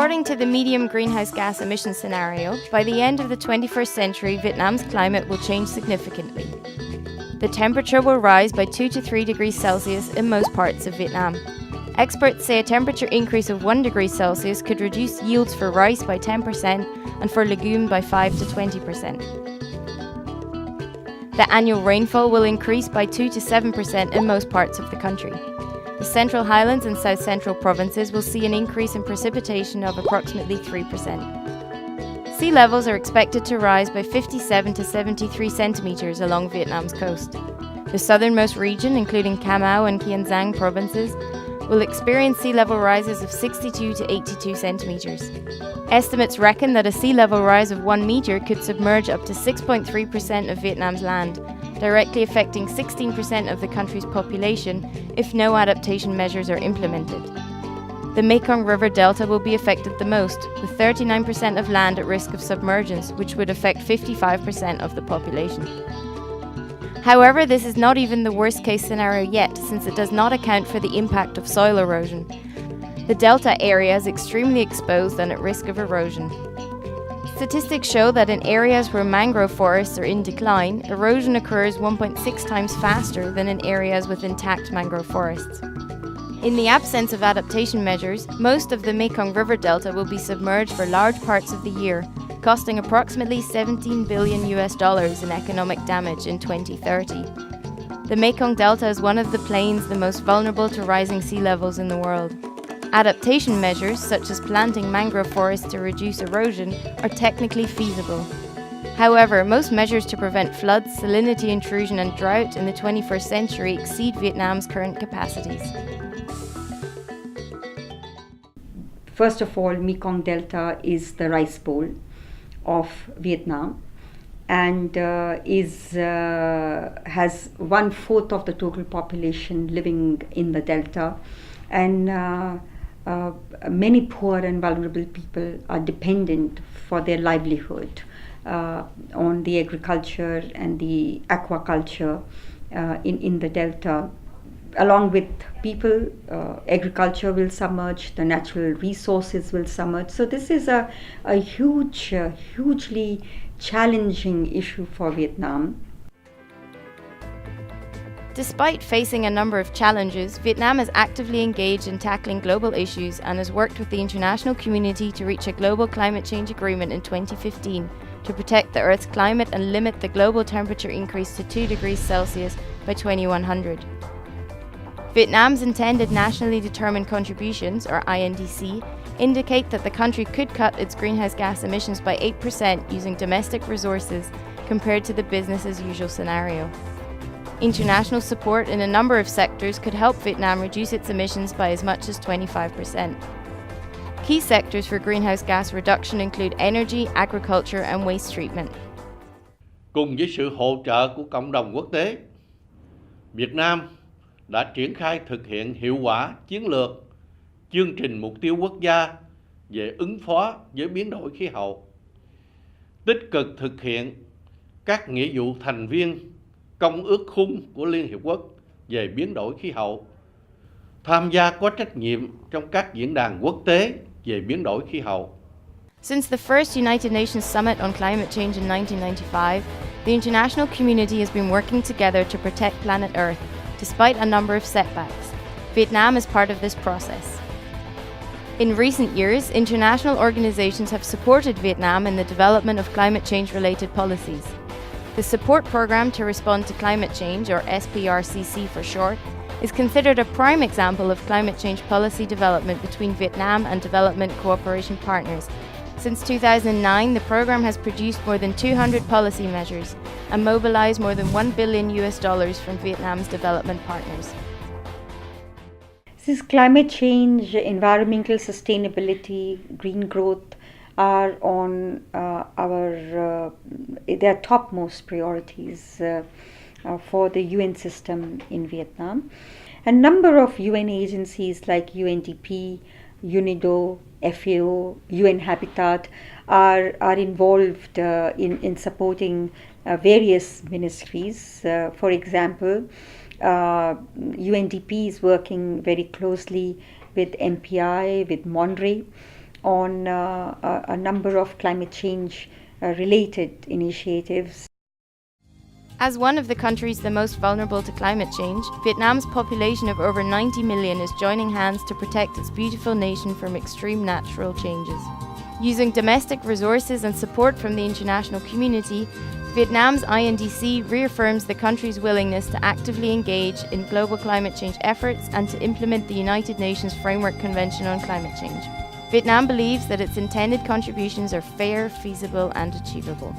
According to the medium greenhouse gas emission scenario, by the end of the 21st century, Vietnam's climate will change significantly. The temperature will rise by 2 to 3 degrees Celsius in most parts of Vietnam. Experts say a temperature increase of 1 degree Celsius could reduce yields for rice by 10% and for legume by 5 to 20%. The annual rainfall will increase by 2 to 7% in most parts of the country. The Central Highlands and South Central provinces will see an increase in precipitation of approximately 3%. Sea levels are expected to rise by 57 to 73 centimetres along Vietnam's coast. The southernmost region, including Cà Mau and Kiên Giang provinces, will experience sea level rises of 62 to 82 centimetres. Estimates reckon that a sea level rise of 1 metre could submerge up to 6.3% of Vietnam's land, directly affecting 16% of the country's population if no adaptation measures are implemented. The Mekong River Delta will be affected the most, with 39% of land at risk of submergence, which would affect 55% of the population. However, this is not even the worst-case scenario yet, since it does not account for the impact of soil erosion. The delta area is extremely exposed and at risk of erosion. Statistics show that in areas where mangrove forests are in decline, erosion occurs 1.6 times faster than in areas with intact mangrove forests. In the absence of adaptation measures, most of the Mekong River Delta will be submerged for large parts of the year, costing approximately $17 billion in economic damage in 2030. The Mekong Delta is one of the plains the most vulnerable to rising sea levels in the world. Adaptation measures, such as planting mangrove forests to reduce erosion, are technically feasible. However, most measures to prevent floods, salinity intrusion and drought in the 21st century exceed Vietnam's current capacities. First of all, Mekong Delta is the rice bowl of Vietnam and has 1/4 of the total population living in the delta, and many poor and vulnerable people are dependent for their livelihood on the agriculture and the aquaculture in the delta. Along with people, agriculture will submerge, the natural resources will submerge. So this is a hugely challenging issue for Vietnam. Despite facing a number of challenges, Vietnam is actively engaged in tackling global issues and has worked with the international community to reach a global climate change agreement in 2015 to protect the Earth's climate and limit the global temperature increase to 2 degrees Celsius by 2100. Vietnam's intended nationally determined contributions, or INDC, indicate that the country could cut its greenhouse gas emissions by 8% using domestic resources compared to the business as usual scenario. International support in a number of sectors could help Vietnam reduce its emissions by as much as 25%. Key sectors for greenhouse gas reduction include energy, agriculture and waste treatment. Cùng với sự hỗ trợ của cộng đồng quốc tế, Việt Nam đã triển khai thực hiện hiệu quả chiến lược, chương trình mục tiêu quốc gia về ứng phó với biến đổi khí hậu, tích cực thực hiện các nghĩa vụ thành viên Công ước Khung của Liên Hiệp Quốc về biến đổi khí hậu, tham gia có trách nhiệm trong các diễn đàn quốc tế về biến đổi khí hậu. Since the first United Nations Summit on Climate Change in 1995, the international community has been working together to protect planet Earth, despite a number of setbacks. Vietnam is part of this process. In recent years, international organizations have supported Vietnam in the development of climate change-related policies. The Support Program to Respond to Climate Change, or SPRCC for short, is considered a prime example of climate change policy development between Vietnam and development cooperation partners. Since 2009, the program has produced more than 200 policy measures and mobilized more than $1 billion from Vietnam's development partners. This climate change, environmental sustainability, green growth are on their topmost priorities for the UN system in Vietnam. A number of UN agencies like UNDP, UNIDO, FAO, UN Habitat are involved in supporting various ministries. For example, UNDP is working very closely with MPI, with MONRE, on a number of climate change related initiatives. As one of the countries the most vulnerable to climate change, Vietnam's population of over 90 million is joining hands to protect its beautiful nation from extreme natural changes. Using domestic resources and support from the international community, Vietnam's INDC reaffirms the country's willingness to actively engage in global climate change efforts and to implement the United Nations Framework Convention on Climate Change. Vietnam believes that its intended contributions are fair, feasible, and achievable.